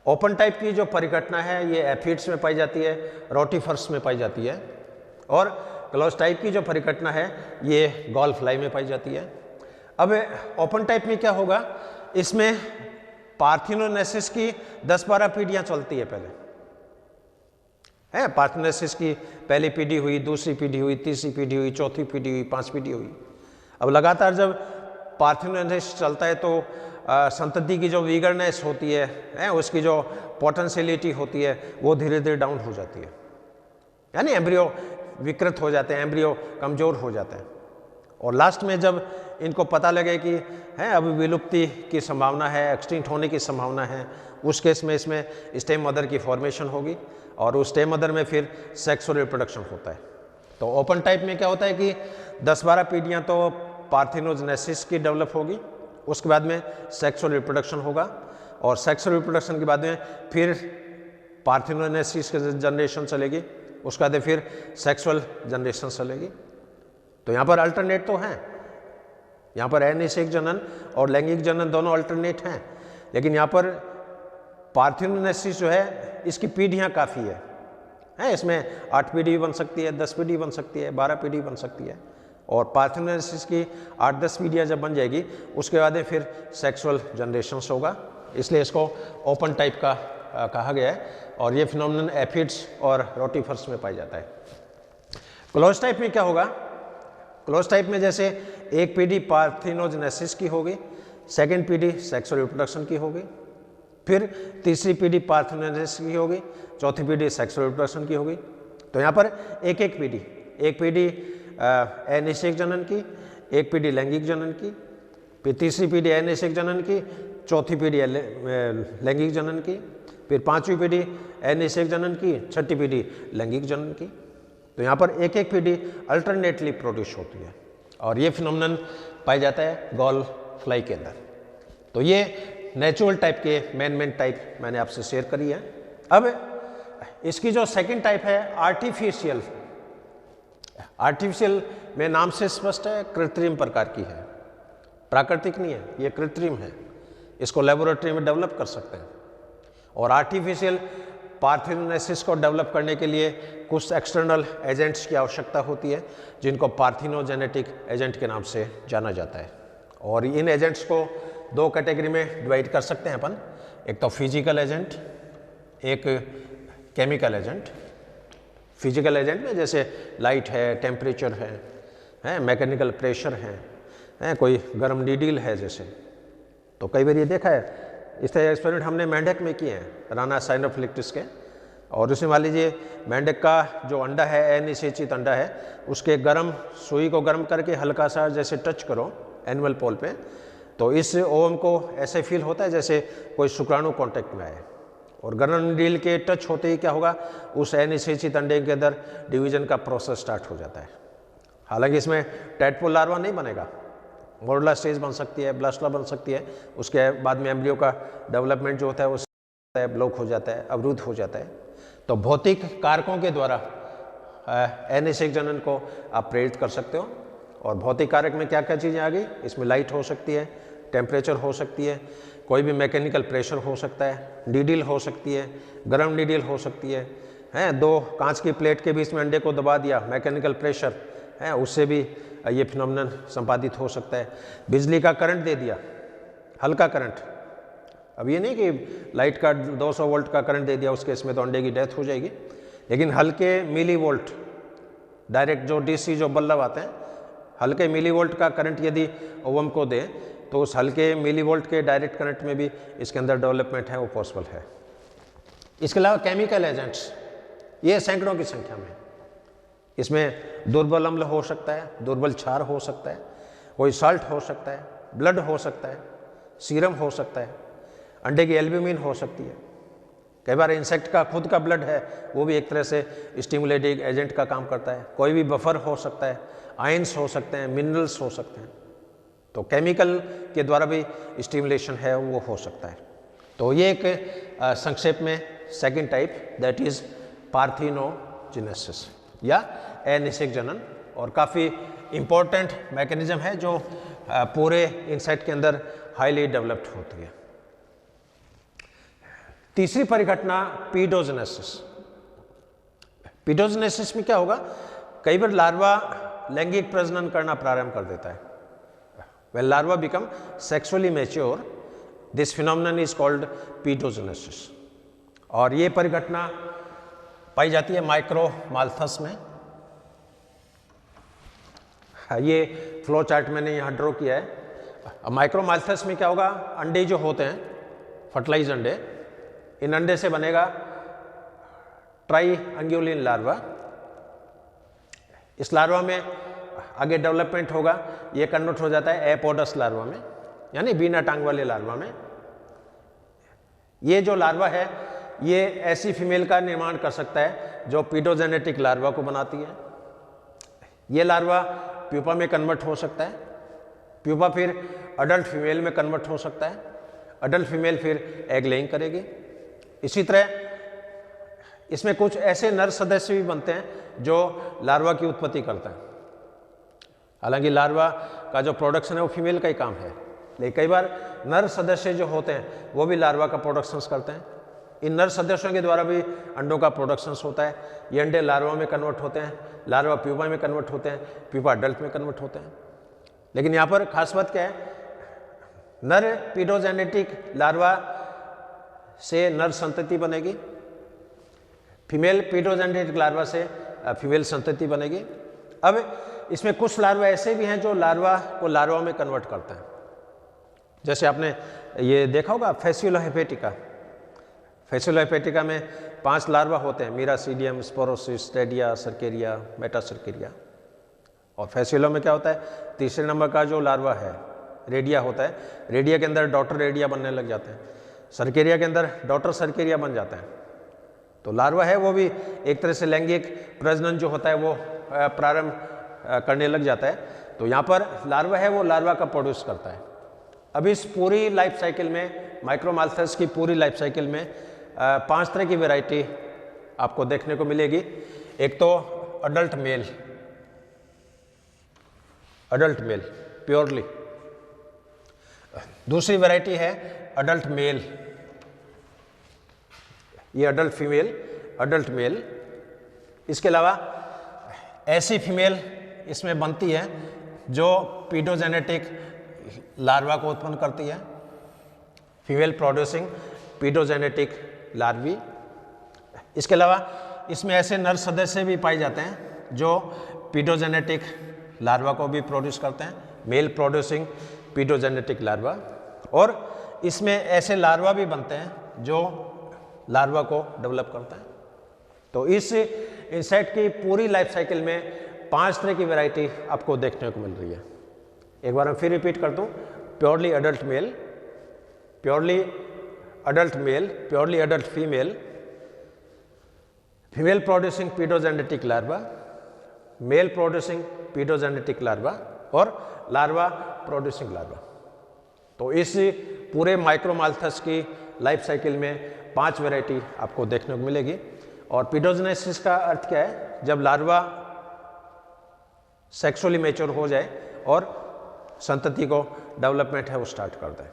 ओपन टाइप की जो परिघटना है ये एफिड्स में पाई जाती है, रोटिफर्स में पाई जाती है, और क्लोज टाइप की जो परिघटना है ये गॉल फ्लाई में पाई जाती है। अब ओपन टाइप में क्या होगा, इसमें पार्थिनोजेनेसिस की 10-12 पीढ़ियां चलती है पहले है। पार्थिनोजेनेसिस की पहली पीढ़ी हुई, दूसरी पीढ़ी हुई, तीसरी पीढ़ी हुई, चौथी पीढ़ी हुई, 5 पीढ़ी हुई। अब लगातार जब पार्थिनोजेनेसिस चलता है तो संतति की जो विगरनेस होती है, उसकी जो पोटेंशियलिटी होती है वो धीरे धीरे डाउन हो जाती है, यानी एम्ब्रियो विकृत हो जाते हैं, एम्ब्रियो कमज़ोर हो जाते हैं। और लास्ट में जब इनको पता लगे कि अब विलुप्ति की संभावना है, एक्सटिंक्ट होने की संभावना है, उस केस में इसमें स्टेम मदर की फॉर्मेशन होगी और उस स्टेम मदर में फिर सेक्सुअल रिप्रोडक्शन होता है। तो ओपन टाइप में क्या होता है कि 10-12 पीढ़ियाँ तो पार्थिनोजेनेसिस की डेवलप होगी, उसके बाद में सेक्सुअल रिप्रोडक्शन होगा और सेक्सुअल रिप्रोडक्शन के बाद में फिर पार्थिनोजेनेसिस की जनरेशन चलेगी, उसके बाद फिर सेक्सुअल जनरेशन चलेगी। तो यहाँ पर अल्टरनेट तो हैं, यहाँ पर अनिषेक जनन और लैंगिक जनन दोनों अल्टरनेट हैं, लेकिन यहाँ पर पार्थिनोजेनेसिस जो है इसकी पीढ़ियाँ काफ़ी है। इसमें 8 पीढ़ी बन सकती है, 10 पीढ़ी बन सकती है, 12 पीढ़ी बन सकती है। और पार्थिनोजेनेसिस की 8-10 पीढ़ियाँ जब बन जाएगी उसके बाद फिर सेक्सुअल जनरेशन्स होगा, इसलिए इसको ओपन टाइप का कहा गया है और ये फिनोमेनन एफिड्स और रोटिफर्स में पाया जाता है। क्लोज टाइप में क्या होगा, क्लोज टाइप में जैसे एक पीढ़ी पार्थिनोजेनेसिस की होगी, सेकेंड पीढ़ी सेक्सुअल रिप्रोडक्शन की होगी, फिर तीसरी पीढ़ी पार्थिनोजेनेसिस की होगी, चौथी पीढ़ी सेक्सुअल रिप्रोडक्शन की होगी। तो यहाँ पर एक पीढ़ी अनिषेक जनन की, एक पीढ़ी लैंगिक जनन की, फिर तीसरी पीढ़ी अनिषेक जनन की, चौथी पीढ़ी लैंगिक जनन की, फिर 5वीं पीढ़ी अनिषेक जनन की, 6ठी पीढ़ी लैंगिक जनन की। तो यहाँ पर एक पीढ़ी अल्टरनेटली प्रोड्यूस होती है और ये फिनोमेनन पाया जाता है गॉल फ्लाई के अंदर। तो ये नेचुरल टाइप के मैन टाइप मैंने आपसे शेयर करी है। अब इसकी जो सेकंड टाइप है आर्टिफिशियल में नाम से स्पष्ट है, कृत्रिम प्रकार की है, प्राकृतिक नहीं है, ये कृत्रिम है, इसको लेबोरेटरी में डेवलप कर सकते हैं। और आर्टिफिशियल पार्थिनोजेनेसिस को डेवलप करने के लिए कुछ एक्सटर्नल एजेंट्स की आवश्यकता होती है जिनको पार्थिनोजेनेटिक एजेंट के नाम से जाना जाता है। और इन एजेंट्स को 2 कैटेगरी में डिवाइड कर सकते हैं अपन, एक तो फिजिकल एजेंट, एक केमिकल एजेंट। फिजिकल एजेंट में जैसे लाइट है, टेम्परेचर है, मैकेनिकल प्रेशर है, कोई गर्म नीडल है जैसे। तो कई बार ये देखा है, इस तरह एक्सपेरिमेंट हमने मेंढक में किए हैं, राना साइनोफिलिक्टिस के। और उसमें मान लीजिए मेंढक का जो अंडा है, अनिषेचित अंडा है, उसके गर्म सुई को गर्म करके हल्का सा जैसे टच करो एनिमल पोल पे, तो इस ओवम को ऐसे फील होता है जैसे कोई शुक्राणु कांटेक्ट में आए, और गरम नीडल के टच होते ही क्या होगा, उस अनिषेचित अंडे के अंदर डिवीजन का प्रोसेस स्टार्ट हो जाता है। हालांकि इसमें टैडपोल लार्वा नहीं बनेगा, मोरुला स्टेज बन सकती है, ब्लास्टुला बन सकती है, उसके बाद में एम्ब्रियो का डेवलपमेंट जो होता है वो ब्लॉक हो जाता है, अवरुद्ध हो जाता है। तो भौतिक कारकों के द्वारा अनिषेक जनन को आप प्रेरित कर सकते हो। और भौतिक कारक में क्या क्या चीज़ें आ गई, इसमें लाइट हो सकती है, टेम्परेचर हो सकती है, कोई भी मैकेनिकल प्रेशर हो सकता है, नीडल हो सकती है, गर्म नीडल हो सकती है, हैं दो कांच की प्लेट के बीच में अंडे को दबा दिया, मैकेनिकल प्रेशर है, उससे भी ये फिनोमेनन संपादित हो सकता है। बिजली का करंट दे दिया, हल्का करंट, अब ये नहीं कि लाइट का 200 वोल्ट का करंट दे दिया, उसके इसमें तो अंडे की डेथ हो जाएगी, लेकिन हल्के मिली वोल्ट डायरेक्ट जो डीसी जो बल्ब आते हैं, हल्के मिली वोल्ट का करंट यदि ओवम को दे तो उस हल्के मिली वोल्ट के डायरेक्ट करंट में भी इसके अंदर डेवलपमेंट है वो पॉसिबल है। इसके अलावा केमिकल एजेंट्स ये सैकड़ों की संख्या में, इसमें दुर्बल अम्ल हो सकता है, दुर्बल क्षार हो सकता है, कोई साल्ट हो सकता है, ब्लड हो सकता है, सीरम हो सकता है, अंडे की एल्ब्यूमिन हो सकती है, कई बार इंसेक्ट का खुद का ब्लड है वो भी एक तरह से स्टिमुलेटिंग एजेंट का काम करता है, कोई भी बफर हो सकता है, आयंस हो सकते हैं, मिनरल्स हो सकते हैं, तो केमिकल के द्वारा भी स्टिमुलेशन है वो हो सकता है। तो ये एक संक्षेप में second type that is parthenogenesis या अनिषेक जनन, और काफ़ी इम्पोर्टेंट मैकेनिज्म है जो पूरे इंसेक्ट के अंदर हाईली डेवलप्ड होती है। तीसरी परिघटना पीडोजेनेसिस। पीडोजेनेसिस में क्या होगा, कई बार लार्वा लैंगिक प्रजनन करना प्रारंभ कर देता है। When larva become sexually mature, this phenomenon is called pedogenesis। और ये परिघटना पाई जाती है माइक्रोमाल्थस में। ये फ्लो चार्ट मैंने यहाँ ड्रॉ किया है। माइक्रोमाल्थस में क्या होगा, अंडे जो होते हैं फर्टिलाइज अंडे, इन अंडे से बनेगा ट्राईएंगुलिन लार्वा। इस लार्वा में आगे डेवलपमेंट होगा, ये कन्वर्ट हो जाता है एपोडस लार्वा में, यानी बिना टांग वाले लार्वा में। ये जो लार्वा है ये ऐसी फीमेल का निर्माण कर सकता है जो पीडोजेनेटिक लार्वा को बनाती है। ये लार्वा प्यूपा में कन्वर्ट हो सकता है, प्यूपा फिर अडल्ट फीमेल में कन्वर्ट हो सकता है, अडल्ट फीमेल फिर एग लेइंग करेगी। इसी तरह इसमें कुछ ऐसे नर सदस्य भी बनते हैं जो लार्वा की उत्पत्ति करते हैं। हालांकि लार्वा का जो प्रोडक्शन है वो फीमेल का ही काम है, लेकिन कई बार नर सदस्य जो होते हैं वो भी लार्वा का प्रोडक्शंस करते हैं। इन नर सदस्यों के द्वारा भी अंडों का प्रोडक्शंस होता है। ये अंडे लार्वा में कन्वर्ट होते हैं, लार्वा प्यूपा में कन्वर्ट होते हैं, प्यूपा अडल्ट में कन्वर्ट होते हैं। लेकिन यहाँ पर खास बात क्या है, नर पीडोजेनेटिक लार्वा से नर संतति बनेगी, फीमेल पीडोजेनेटिक लार्वा से फीमेल संतति बनेगी। अब इसमें कुछ लार्वा ऐसे भी हैं जो लार्वा को लार्वा में कन्वर्ट करते हैं। जैसे आपने ये देखा होगा फैसियोला हेपेटिका। फैसियोला हेपेटिका में 5 लार्वा होते हैं, miracidium, sporocyst, Stadia, cercaria, metacercaria. और फैसियोला में क्या होता है, तीसरे नंबर का जो लार्वा है रेडिया होता है, रेडिया के अंदर डॉटर रेडिया बनने लग जाते हैं, सर्केरिया के अंदर डॉटर सर्केरिया बन जाते हैं। तो लार्वा है वो भी एक तरह से लैंगिक प्रजनन जो होता है वो प्रारंभ करने लग जाता है। तो यहाँ पर लार्वा है वो लार्वा का प्रोड्यूस करता है। अब इस पूरी लाइफ साइकिल में, माइक्रोमाल्थस की पूरी लाइफ साइकिल में 5 तरह की वैरायटी आपको देखने को मिलेगी। एक तो अडल्ट मेल प्योरली, दूसरी वैरायटी है अडल्ट मेल, ये अडल्ट फीमेल, अडल्ट मेल। इसके अलावा ऐसी फीमेल इसमें बनती है जो पीडोजेनेटिक लार्वा को उत्पन्न करती है, फीमेल प्रोड्यूसिंग पीडोजेनेटिक लार्वी। इसके अलावा इसमें ऐसे नर सदस्य भी पाए जाते हैं जो पीडोजेनेटिक लार्वा को भी प्रोड्यूस करते हैं, मेल प्रोड्यूसिंग पीडोजेनेटिक लार्वा। और इसमें ऐसे लार्वा भी बनते हैं जो लार्वा को डेवलप करते हैं। तो इस इंसेक्ट की पूरी लाइफ साइकिल में 5 तरह की वैरायटी आपको देखने को मिल रही है। एक बार मैं फिर रिपीट कर दूं, purely adult mail, purely adult male, purely adult female, female producing pedogenetic larva, male producing pedogenetic larva और larva producing larva। तो इस पूरे माइक्रोमाल्थस की लाइफ साइकिल में 5 वैरायटी आपको देखने को मिलेगी। और पीडोजेनेसिस का अर्थ क्या है? जब लार्वा सेक्सुअली मैच्योर हो जाए और संतति को डेवलपमेंट है वो स्टार्ट कर दे।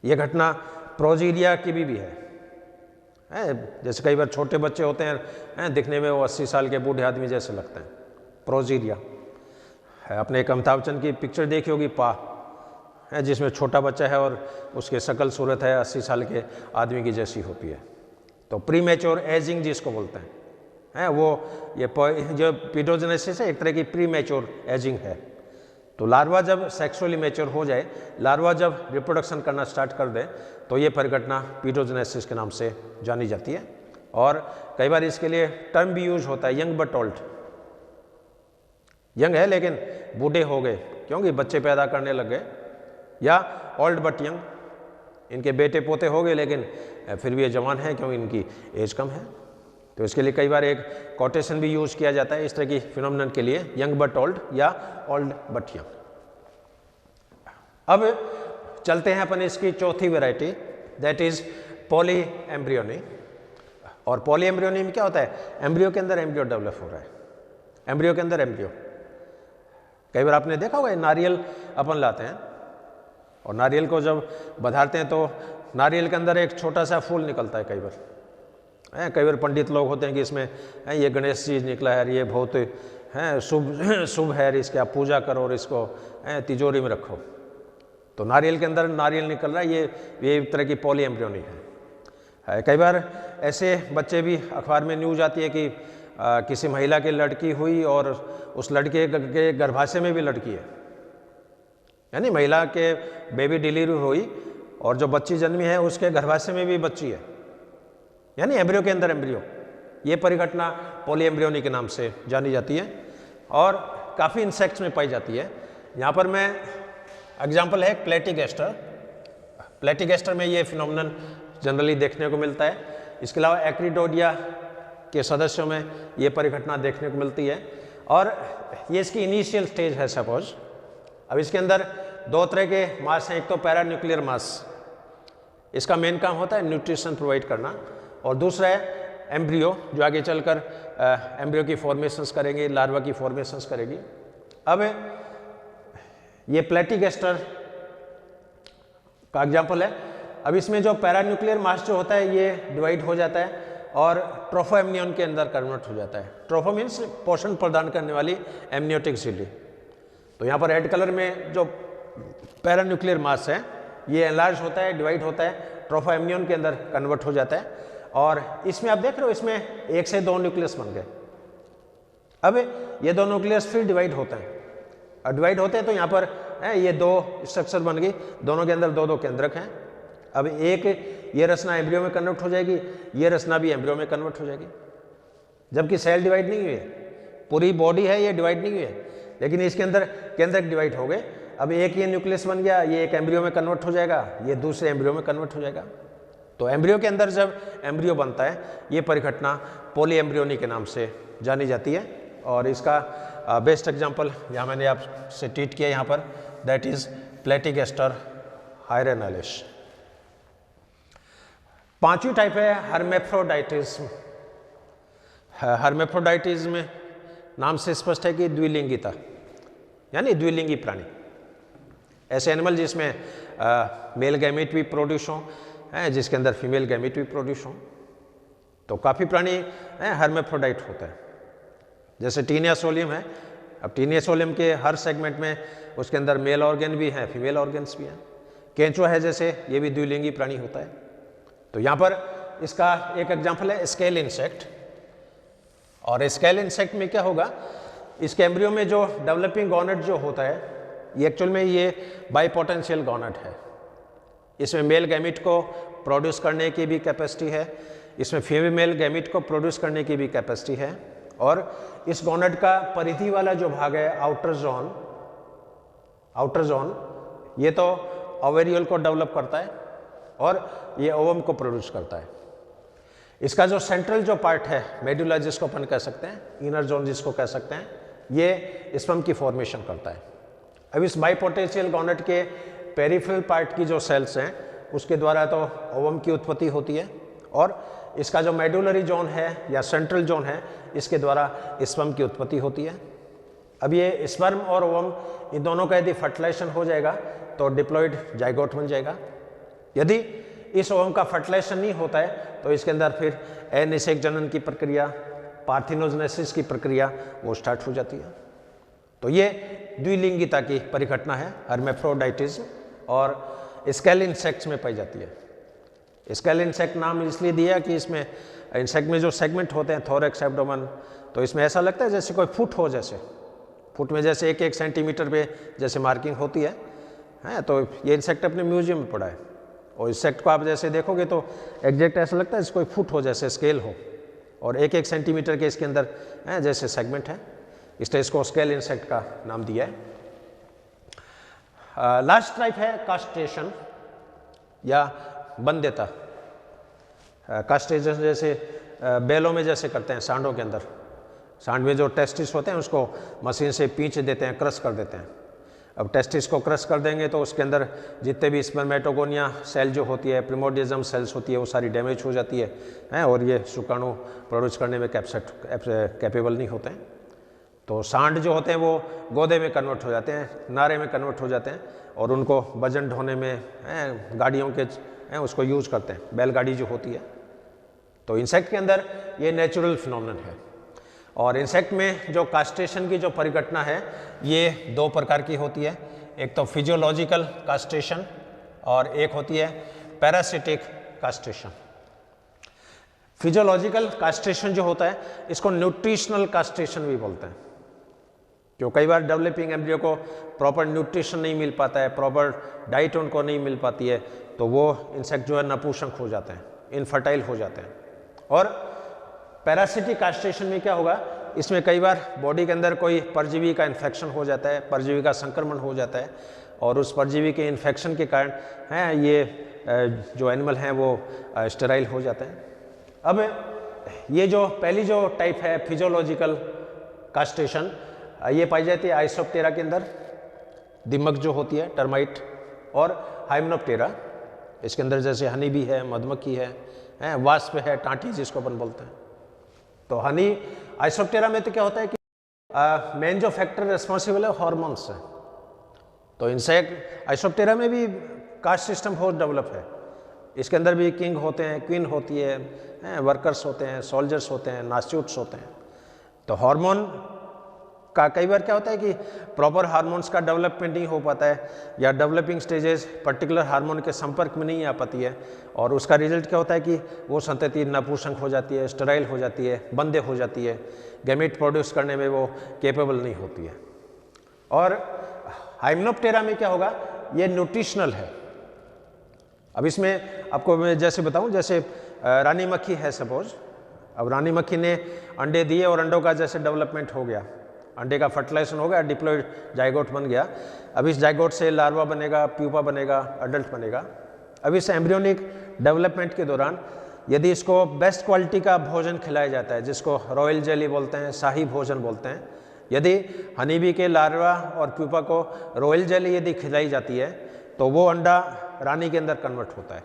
ये घटना प्रोजीरिया की भी है। जैसे कई बार छोटे बच्चे होते हैं दिखने में वो 80 साल के बूढ़े आदमी जैसे लगते हैं, प्रोजीरिया है। आपने एक अमिताभ बच्चन की पिक्चर देखी होगी पा, है जिसमें छोटा बच्चा है और उसकी शकल सूरत है 80 साल के आदमी की जैसी होती है। तो प्री मैच्योर एजिंग जिसको बोलते हैं वो ये जो पीडोजेनेसिस है एक तरह की प्री मैच्योर एजिंग है। तो लार्वा जब सेक्सुअली मैच्योर हो जाए, लार्वा जब रिप्रोडक्शन करना स्टार्ट कर दे तो ये परिघटना पीडोजेनेसिस के नाम से जानी जाती है। और कई बार इसके लिए टर्म भी यूज होता है, यंग बट ओल्ड। यंग है लेकिन बूढ़े हो गए क्योंकि बच्चे पैदा करने लग गए, या ओल्ड बट यंग, इनके बेटे पोते हो गए लेकिन फिर भी ये जवान है क्योंकि इनकी एज कम है। तो इसके लिए कई बार एक कोटेशन भी यूज किया जाता है इस तरह की फिनोमिनन के लिए, यंग बट ओल्ड या ओल्ड बट यंग। अब चलते हैं अपन इसकी चौथी variety, that is poly embryony. और पॉली एम्ब्रियोनी में क्या होता है? एम्ब्रियो के अंदर एम्ब्रियो डेवलप हो रहा है, एम्ब्रियो के अंदर एम्ब्रियो। कई बार आपने देखा होगा नारियल अपन लाते हैं और नारियल को जब बधारते हैं तो नारियल के अंदर एक छोटा सा फूल निकलता है। कई बार पंडित लोग होते हैं कि इसमें ये गणेश जी निकला है, ये बहुत शुभ है, इसकी आप पूजा करो और इसको तिजोरी में रखो। तो नारियल के अंदर नारियल निकल रहा है, ये एक तरह की पॉली एम्ब्रियोनी है। कई बार ऐसे बच्चे भी अखबार में न्यूज आती है कि किसी महिला की लड़की हुई और उस लड़के के गर्भाशय में भी लड़की है, यानी महिला के बेबी डिलीवरी हुई और जो बच्ची जन्मी है उसके गर्भाशय में भी बच्ची है, यानी एम्ब्रियो के अंदर एम्ब्रियो। ये परिघटना पॉली एम्ब्रियोनी के नाम से जानी जाती है और काफ़ी इंसेक्ट्स में पाई जाती है। यहाँ पर मैं एग्जाम्पल है प्लेटिगेस्टर। प्लेटिगेस्टर में ये फिनोमिनन जनरली देखने को मिलता है। इसके अलावा एक्रिडोडिया के सदस्यों में ये परिघटना देखने को मिलती है और ये इसकी इनिशियल स्टेज है सपोज। अब इसके अंदर 2 तरह के मास हैं, एक तो पैरान्यूक्लियर मास, इसका मेन काम होता है न्यूट्रिशन प्रोवाइड करना, और दूसरा है एम्ब्रियो जो आगे चलकर एम्ब्रियो की फॉर्मेशंस करेंगे, लार्वा की फॉर्मेशंस करेगी। अब ये प्लेटिगेस्टर का एग्जाम्पल है। अब इसमें जो पैरान्यूक्लियर मास जो होता है ये डिवाइड हो जाता है और ट्रोफो एमनियन के अंदर कन्वर्ट हो जाता है। ट्रोफो मीन्स पोषण प्रदान करने वाली एमनियोटिक झिल्ली। तो यहाँ पर रेड कलर में जो पैरान्यूक्लियर मास है ये एनलार्ज होता है, डिवाइड होता है, ट्रोफो एमनियन के अंदर कन्वर्ट हो जाता है और इसमें आप देख रहे हो इसमें 1 से 2 न्यूक्लियस बन गए। अब ये 2 न्यूक्लियस फिर डिवाइड होते हैं और डिवाइड होते हैं तो यहाँ पर ये 2 स्ट्रक्चर बन गई, दोनों के अंदर 2-2 केंद्रक हैं। अब एक ये रचना एम्ब्रियो में कन्वर्ट हो जाएगी, ये रचना भी एम्ब्रियो में कन्वर्ट हो जाएगी, जबकि सेल डिवाइड नहीं हुई है, पूरी बॉडी है ये डिवाइड नहीं हुई है, लेकिन इसके अंदर केंद्रक डिवाइड हो गए। अब एक ये न्यूक्लियस बन गया, ये एक एम्ब्रियो में कन्वर्ट हो जाएगा, ये दूसरे एम्ब्रियो में कन्वर्ट हो जाएगा। तो एम्ब्रियो के अंदर जब एम्ब्रियो बनता है ये परिघटना पॉली एम्ब्रियोनी के नाम से जानी जाती है और इसका बेस्ट एग्जाम्पल यहाँ मैंने आपसे ट्रीट किया यहाँ पर, दैट इज प्लेटिगेस्टर हायरेनालिस। 5वीं टाइप है हर्मेफ्रोडाइटिज्म। हर्मेफ्रोडाइटिज्म में नाम से स्पष्ट है कि द्विलिंगिता, यानी द्विलिंगी प्राणी, ऐसे एनिमल जिसमें मेल गैमेट भी प्रोड्यूस हो, जिसके अंदर फीमेल गैमेट भी प्रोड्यूस हो। तो काफ़ी प्राणी हर्मेफ्रोडाइट होता है, जैसे टीनिया सोलियम है। अब टीनिया सोलियम के हर सेगमेंट में उसके अंदर मेल ऑर्गन भी हैं, फीमेल ऑर्गन्स भी हैं। केंचुआ है जैसे, ये भी द्विलिंगी प्राणी होता है। तो यहाँ पर इसका एक एग्जाम्पल है स्केल इंसेक्ट। और स्केल इंसेक्ट में क्या होगा, इसके एम्ब्रियो में जो डेवलपिंग गॉनेट जो होता है ये एक्चुअल में ये बाइपोटेंशियल गॉनेट है। इसमें मेल गैमेट को प्रोड्यूस करने की भी कैपेसिटी है, इसमें फीमेल गैमेट को प्रोड्यूस करने की भी कैपेसिटी है। और इस गॉनेट का परिधि वाला जो भाग है आउटर जोन, ये तो ओवेरियल को डेवलप करता है और ये ओवम को प्रोड्यूस करता है। इसका जो सेंट्रल जो पार्ट है मेडुला जिसको अपन कह सकते हैं, इनर जोन जिसको कह सकते हैं, ये स्पर्म की फॉर्मेशन करता है। अब इस बाइपोटेंशियल गॉनेट के पेरिफेरल पार्ट की जो सेल्स हैं उसके द्वारा तो ओवम की उत्पत्ति होती है और इसका जो मेडुलरी जोन है या सेंट्रल जोन है इसके द्वारा स्पर्म की उत्पत्ति होती है। अब ये स्पर्म और ओवम इन दोनों का यदि फर्टिलाइजेशन हो जाएगा तो डिप्लॉइड जाइगोट बन जाएगा। यदि इस ओवम का फर्टिलाइजेशन नहीं होता है तो इसके अंदर फिर अनिषेक जनन की प्रक्रिया, पार्थिनोजेनेसिस की प्रक्रिया वो स्टार्ट हो जाती है। तो ये द्विलिंगिता की परिघटना है, हर्मेफ्रोडाइटिज्म, और स्केल इंसेक्ट्स में पाई जाती है। स्केल इंसेक्ट नाम इसलिए दिया कि इसमें इंसेक्ट में जो सेगमेंट होते हैं थोरैक्स, एब्डोमेन, तो इसमें ऐसा लगता है जैसे कोई फुट हो, जैसे फुट में जैसे 1-1 सेंटीमीटर पे जैसे मार्किंग होती है, तो ये इंसेक्ट अपने म्यूजियम में पड़ा है। और इंसेक्ट को आप जैसे देखोगे तो एग्जैक्ट ऐसा लगता है जैसे कोई फुट हो, जैसे स्केल हो, और 1-1 सेंटीमीटर के इसके अंदर जैसे सेगमेंट है, इसलिए इसको स्केल इंसेक्ट का नाम दिया है। लास्ट टाइप है कास्ट्रेशन या बंध्यता। कास्ट्रेशन जैसे बैलों में जैसे करते हैं, सांडों के अंदर, सांड में जो टेस्टिस होते हैं उसको मशीन से पींच देते हैं, क्रश कर देते हैं। अब टेस्टिस को क्रश कर देंगे तो उसके अंदर जितने भी स्पर्मेटोगोनिया सेल जो होती है, प्रिमोर्डिज्म सेल्स होती है, वो सारी डैमेज हो जाती है और ये शुक्राणु प्रोड्यूस करने में कैपेबल नहीं होते हैं। तो सांड जो होते हैं वो गोदे में कन्वर्ट हो जाते हैं, नारे में कन्वर्ट हो जाते हैं और उनको वजन ढोने में गाड़ियों के उसको यूज करते हैं, बैलगाड़ी जो होती है। तो इंसेक्ट के अंदर ये नेचुरल फिनोमेनन है। और इंसेक्ट में जो कास्ट्रेशन की जो परिघटना है ये 2 प्रकार की होती है। एक तो फिजियोलॉजिकल कास्ट्रेशन और एक होती है पैरासिटिक कास्ट्रेशन। फिजियोलॉजिकल कास्ट्रेशन जो होता है इसको न्यूट्रिशनल कास्ट्रेशन भी बोलते हैं, क्यों कई बार डेवलपिंग एम्ब्रियो को प्रॉपर न्यूट्रिशन नहीं मिल पाता है, प्रॉपर डाइट उनको नहीं मिल पाती है, तो वो इंसेक्ट जो है नपुंसक हो जाते हैं, इनफर्टाइल हो जाते हैं। और पैरासिटिक कास्ट्रेशन में क्या होगा, इसमें कई बार बॉडी के अंदर कोई परजीवी का इन्फेक्शन हो जाता है, परजीवी का संक्रमण हो जाता है और उस परजीवी के इन्फेक्शन के कारण ये जो एनिमल हैं वो स्टेराइल हो जाते हैं। अब ये जो पहली जो टाइप है फिजियोलॉजिकल कास्ट्रेशन, ये पाई जाती है आइसोप्टेरा के अंदर, दीमक जो होती है, टर्माइट, और हाइमेनोप्टेरा, इसके अंदर जैसे हनी भी है, मधुमक्खी है, वास्प है, टांटी जिसको अपन बोलते हैं। तो हनी आइसोप्टेरा में तो क्या होता है कि मेन जो फैक्टर रिस्पॉन्सिबल है हार्मोन्स है। तो इंसेक्ट आइसोप्टेरा में भी कास्ट सिस्टम बहुत डेवलप है, इसके अंदर भी किंग होते हैं, क्वीन होती है, वर्कर्स होते हैं, सोल्जर्स होते हैं, नास्ट्यूट्स होते हैं। तो हार्मोन का कई बार क्या होता है कि प्रॉपर हार्मोन्स का डेवलपमेंट नहीं हो पाता है या डेवलपिंग स्टेजेस पर्टिकुलर हार्मोन के संपर्क में नहीं आ पाती है और उसका रिजल्ट क्या होता है कि वो संतति नपुंसक हो जाती है, स्टेराइल हो जाती है, बंदे हो जाती है, गैमेट प्रोड्यूस करने में वो कैपेबल नहीं होती है। और हाइमेनोप्टेरा में क्या होगा, ये न्यूट्रिशनल है। अब इसमें आपको मैं जैसे बताऊं, जैसे रानी मक्खी है सपोज, अब रानी मक्खी ने अंडे दिए और अंडों का जैसे डेवलपमेंट हो गया, अंडे का फर्टिलाइजेशन हो गया, डिप्लॉइड जाइगोट बन गया। अब इस जाइगोट से लार्वा बनेगा, प्यूपा बनेगा, अडल्ट बनेगा। अब इस एम्ब्रियोनिक डेवलपमेंट के दौरान यदि इसको बेस्ट क्वालिटी का भोजन खिलाया जाता है, जिसको रॉयल जेली बोलते हैं, शाही भोजन बोलते हैं, यदि हनी बी के लार्वा और प्यूपा को रॉयल जेली यदि खिलाई जाती है तो वो अंडा रानी के अंदर कन्वर्ट होता है।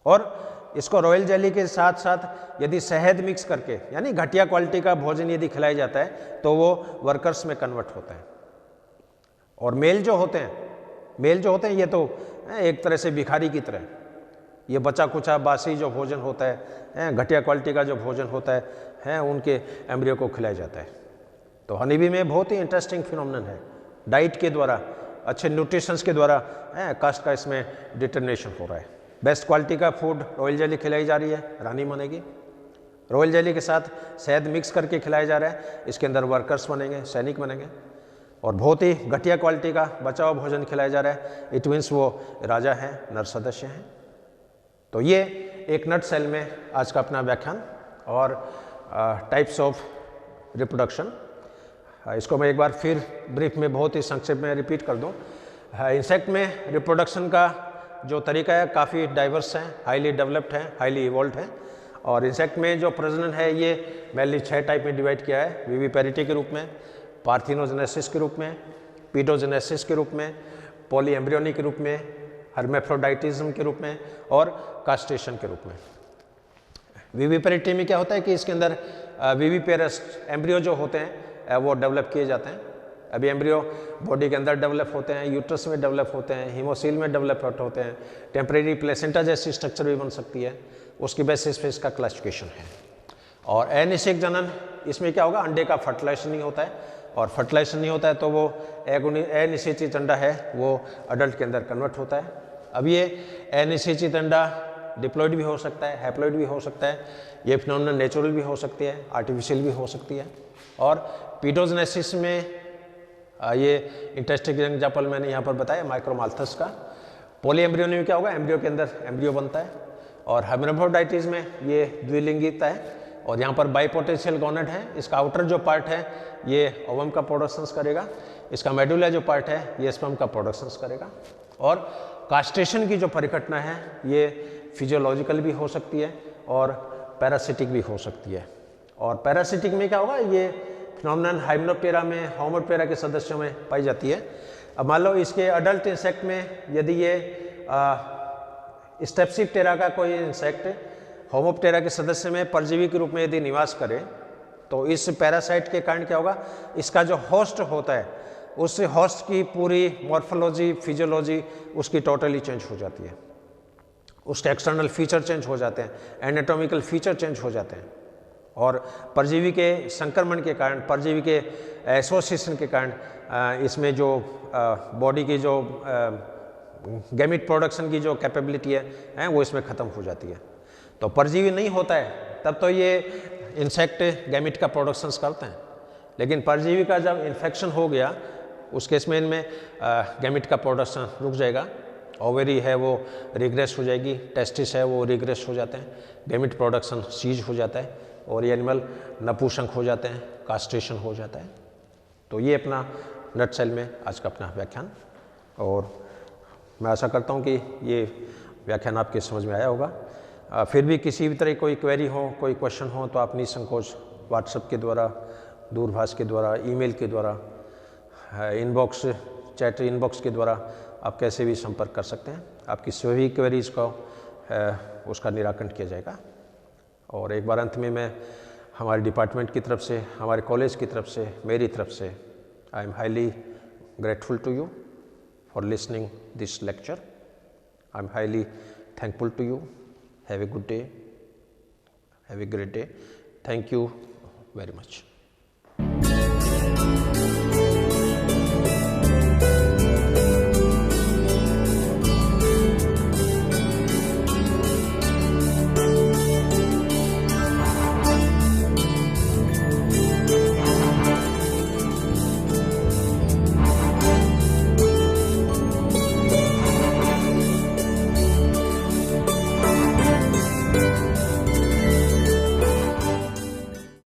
और इसको रॉयल जेली के साथ साथ यदि शहद मिक्स करके, यानी घटिया क्वालिटी का भोजन यदि खिलाया जाता है तो वो वर्कर्स में कन्वर्ट होता है। और मेल जो होते हैं ये तो एक तरह से भिखारी की तरह, ये बचा कुचा बासी जो भोजन होता है, घटिया क्वालिटी का जो भोजन होता है उनके एम्ब्रियो को खिलाया जाता है। तो हनी बी में बहुत ही इंटरेस्टिंग फिनोमेनन है, डाइट के द्वारा, अच्छे न्यूट्रिशंस के द्वारा कास्ट का इसमें डिटर्मिनेशन हो रहा है। बेस्ट क्वालिटी का फूड रॉयल जेली खिलाई जा रही है, रानी बनेगी। रॉयल जेली के साथ शहद मिक्स करके खिलाया जा रहा है, इसके अंदर वर्कर्स बनेंगे, सैनिक बनेंगे। और बहुत ही घटिया क्वालिटी का बचा हुआ भोजन खिलाया जा रहा है, इट मीन्स वो राजा हैं, नर सदस्य हैं। तो ये एक नट सेल में आज का अपना व्याख्यान और टाइप्स ऑफ रिप्रोडक्शन, इसको मैं एक बार फिर ब्रीफ में बहुत ही संक्षेप में रिपीट कर दूं। इंसेक्ट में रिप्रोडक्शन का जो तरीका है काफ़ी डाइवर्स है, हाईली डेवलप्ड है, हाईली इवॉल्व है। और इंसेक्ट में जो प्रजनन है ये मेनली 6 टाइप में डिवाइड किया है, विविपेरिटी के रूप में, पार्थिनोजेनेसिस के रूप में, पीडोजेनेसिस के रूप में, पॉलीएम्ब्रियोनी के रूप में, हर्मेफ्रोडाइटिज्म के रूप में और कास्ट्रेशन के रूप में। विविपेरिटी में क्या होता है कि इसके अंदर विविपेरस एम्ब्रियो जो होते हैं वो डेवलप किए जाते हैं। अभी एम्ब्रियो बॉडी के अंदर डेवलप होते हैं, यूट्रस में डेवलप होते हैं, हीमोसील में डेवलप होते हैं, टेम्परेरी प्लेसेंटा जैसी स्ट्रक्चर भी बन सकती है, उसकी बेसिस पे इसका क्लासिफिकेशन है। और अनिषेक जनन, इसमें क्या होगा, अंडे का फर्टिलाइजेशन नहीं होता है, और फर्टिलाइजेशन नहीं होता है तो वो अनिषेचित अंडा है वो अडल्ट के अंदर कन्वर्ट होता है। अब ये अनिषेचित अंडा डिप्लॉइड भी हो सकता है, हैप्लॉइड भी हो सकता है, ये फिनोमिनन नेचुरल भी हो सकती है, आर्टिफिशियल भी हो सकती है। और पीडोजेनेसिस में ये इंटरेस्टिंग एग्जाम्पल मैंने यहाँ पर बताया माइक्रोमाल्थस का। पॉलीएम्ब्रियोनी में क्या होगा, एम्ब्रियो के अंदर एम्ब्रियो बनता है। और हर्मेफ्रोडाइटिस में ये द्विलिंगिता है, और यहाँ पर बाइपोटेंशियल गोनेड है, इसका आउटर जो पार्ट है ये ओवम का प्रोडक्शंस करेगा, इसका मेडुला जो पार्ट है ये स्पर्म का प्रोडक्शंस करेगा। और कास्ट्रेशन की जो परिघटना है ये फिजियोलॉजिकल भी हो सकती है और पैरासिटिक भी हो सकती है। और पैरासिटिक में क्या होगा, ये फिनोमिनन हाइमेनोप्टेरा में, होमोप्टेरा के सदस्यों में पाई जाती है। अब मान लो इसके अडल्ट इंसेक्ट में यदि ये स्टेप्सिप्टेरा का कोई इंसेक्ट होमोप्टेरा के सदस्य में परजीवी के रूप में यदि निवास करे तो इस पैरासाइट के कारण क्या होगा, इसका जो होस्ट होता है उस होस्ट की पूरी मॉर्फोलॉजी, फिजियोलॉजी उसकी टोटली चेंज हो जाती है, उसके एक्सटर्नल फीचर चेंज हो जाते हैं, एनाटॉमिकल फीचर चेंज हो जाते हैं। और परजीवी के संक्रमण के कारण, परजीवी के एसोसिएशन के कारण इसमें जो बॉडी की जो गैमिट प्रोडक्शन की जो कैपेबिलिटी है वो इसमें ख़त्म हो जाती है। तो परजीवी नहीं होता है तब तो ये इंसेक्ट गैमिट का प्रोडक्शंस करते हैं, लेकिन परजीवी का जब इन्फेक्शन हो गया उस केस में इनमें गैमिट का प्रोडक्शन रुक जाएगा, ओवेरी है वो रिग्रेस हो जाएगी, टेस्टिस है वो रिग्रेस हो जाते हैं, गैमिट प्रोडक्शन सीज हो जाता है और ये एनिमल नपुंसक हो जाते हैं, कास्ट्रेशन हो जाता है। तो ये अपना नटसेल में आज का अपना व्याख्यान, और मैं आशा करता हूँ कि ये व्याख्यान आपके समझ में आया होगा। फिर भी किसी भी तरह कोई क्वेरी हो, कोई क्वेश्चन हो तो आप निसंकोच व्हाट्सएप के द्वारा, दूरभाष के द्वारा, ईमेल के द्वारा, इनबॉक्स, चैट इनबॉक्स के द्वारा आप कैसे भी संपर्क कर सकते हैं। आपकी सभी क्वेरीज को उसका निराकरण किया जाएगा। और एक बार अंत में मैं हमारे डिपार्टमेंट की तरफ से, हमारे कॉलेज की तरफ से, मेरी तरफ से I am highly grateful to you for listening this lecture. I'm highly thankful to you. Have a good day. Have a great day. Thank you very much.